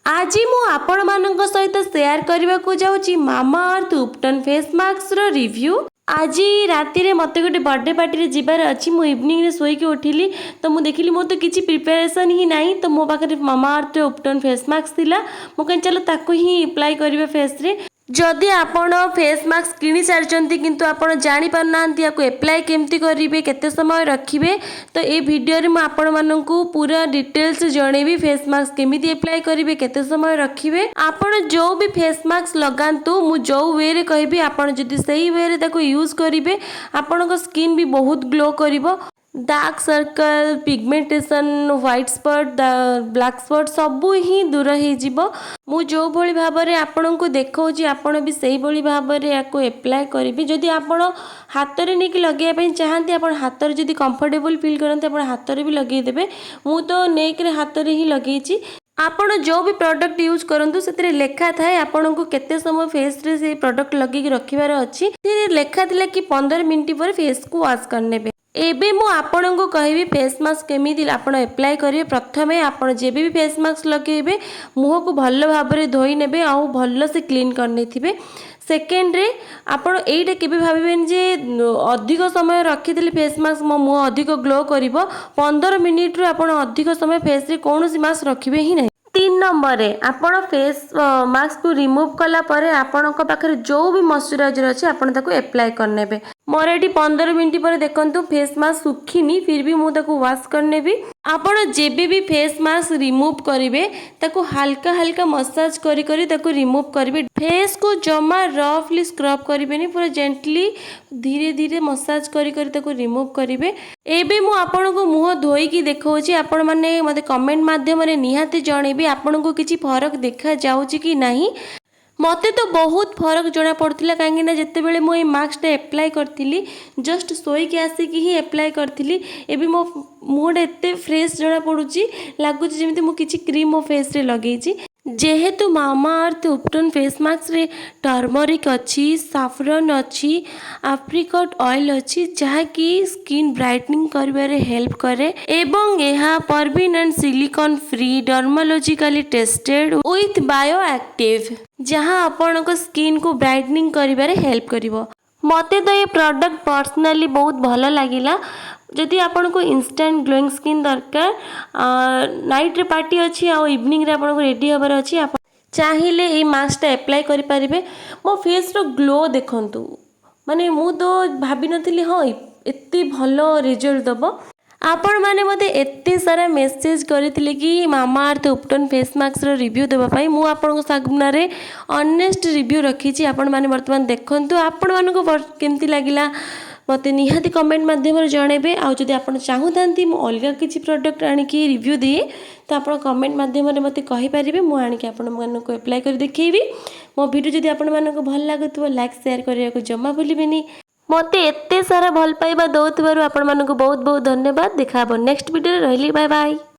आज मु आपण मानक सहित शेयर करने को जाऊँगी मामाअर्थ उपटन फेस मास्क रिव्यू। आज राति मत गोटे बर्थडे पार्टी जीवार अच्छी मु इवनिंग शोक उठिली तो मुझे देखिली मोर तो किसी प्रिपेरेसन ही नहीं तो मो पाखे मामाअर्थ उपटन फेस मास्क थिला मु कहीं चलो ताको ही अप्लाई करिवे फेस रे। जदि आपण फेस मास्क किनी सारी किंतु आपण जानी पारना याको एप्लाई केमती करेंगे केते समय रखिए तो ये वीडियो रे आपण मानकू पूरा डिटेल्स जनइबी फेस मास्क केमिति एप्लाई करेंगे केते समय रखिए। आपण जो भी फेस मास्क लगातु मु जो वे रे कहबी आपण जदि सही वे रे ताको यूज करेंगे आपण को स्किन भी बहुत ग्लो करिवो। Dark circle pigmentation white spot black spot सबू ही दूर हो मु जो भली भाव में आपण को देखा आपण भी सही भली भाव में या एप्लाय करेंगे। जदि आपण हाथ में नहीं लगे चाहते आप हाथ में जदि कंफर्टेबल फील करते आप हाथ में भी लगेदेवे मु तो नहीं हाथ में ही लगे। आपण जो भी प्रोडक्ट यूज करंतु से लेखा थाए आपन को केते समय फेस रे से प्रोडक्ट लगे रखिबार अच्छी लेखा थिला कि 15 मिनट पर फेस को वॉश करने। एबे मु आपण को कहबी फेस मास्क केमिति आपण अप्लाई करिवे। प्रथमे आपण जेबे भी फेस मास्क लगेबे मुह को भल भाव में धोई नेबे आउ भल से क्लीन करने थिबे। सेकेंड रे आपण एइटा केबे भाबिबेन जे अधिक समय रखिदेले फेस मास्क मो मुह अधिक ग्लो करिवो 15 मिनिट रो आपण अधिक समय फेस रे कोनोसी मास्क रखिबे ही नहीं। 3 नंबर रे आपण फेस मास्क को रिमूव कला परे आपण को पाखरे जो भी मॉइस्चराइजर अछि आपण ताको अप्लाई करनेबे। मोर एटी 15 मिनट पर देखंतु फेस मास्क सुखीनी फिर भी मु ताको वॉश करने भी। आपण जेबे भी फेस मास्क रिमूव करिवे ताको हल्का हल्का मसाज करी करी ताको रिमूव करिवे। फेस को जमा रफली स्क्रब करिवेनी पूरा जेंटली धीरे धीरे मसाज करी करी ताको रिमूव करिवे। एबे मु आपण को मुह धोई की देखौची आपण माने मते कमेंट माध्यम रे निहाती जणेबी आपण को किछि फरक देखा जाउची कि नहीं। मते तो बहुत फरक जना पड़ता कहीं जिते बड़े मुझे मास्कटा एप्लाय करी जस्ट शोक आसिक ही एप्लाय करी एवं मो मुहटा एत फ्रेश जना पड़ुची लगुच जमी मुझे क्रीम मो फेस रे लगे। जेहेतु मामाअर्थ उपटन फेस मास्क रे टर्मरिक अच्छी साफरन अच्छी एप्रिकॉट ऑयल अच्छी जहाँकि स्किन ब्राइटनिंग करिबारे हेल्प करे एवं यह paraben and silicone free dermatologically tested with bio active जहाँ आपण को स्किन को ब्राइटनिंग करिबारे हेल्प करिवो। मते तो ये प्रोडक्ट पर्सनली बहुत भल लगिला। जदि आपण को इंस्टेंट ग्लोइंग स्किन दरकार नाइट रे पार्टी अच्छी आ इवनिंग रे आपण को रेडी हबार अच्छी आप चाहिए ये मास्कटा एप्लाय करि पारिबे। मो फेस रो ग्लो देखंतु माने मु तो भाभी नथिली हाँ एत्ते भल रिजल्ट दबो। आपण माने मते एत्ते सारा मेसेज करथिले कि मामाअर्थ उपटन फेस मास्क रो रिव्यू देबा पई मु आपण को सामना रे ऑनेस्ट रिव्यू रखीची। आपण माने वर्तमान देखंतु आपण माने को केमती लागिला मते निहाती कमेंट माध्यम रे जणेबे। आ जदि आपण चाहुतांती मु अलगा किछि प्रोडक्ट आनी कि रिव्यू दिए तो आपण कमेंट माध्यम रे मते कहि परिबे मु आनी कि आपण मानन को अप्लाई कर देखैबी। मो वीडियो जदि आपण मानन को भल लागुतबो लाइक शेयर करिया को जम्मा भूलिबेनी। मते एत्ते सारा भल पाइबा दउतबारु आपण मानन को बहुत बहुत धन्यवाद। देखा नेक्स्ट वीडियो रे रहली बाय बाय।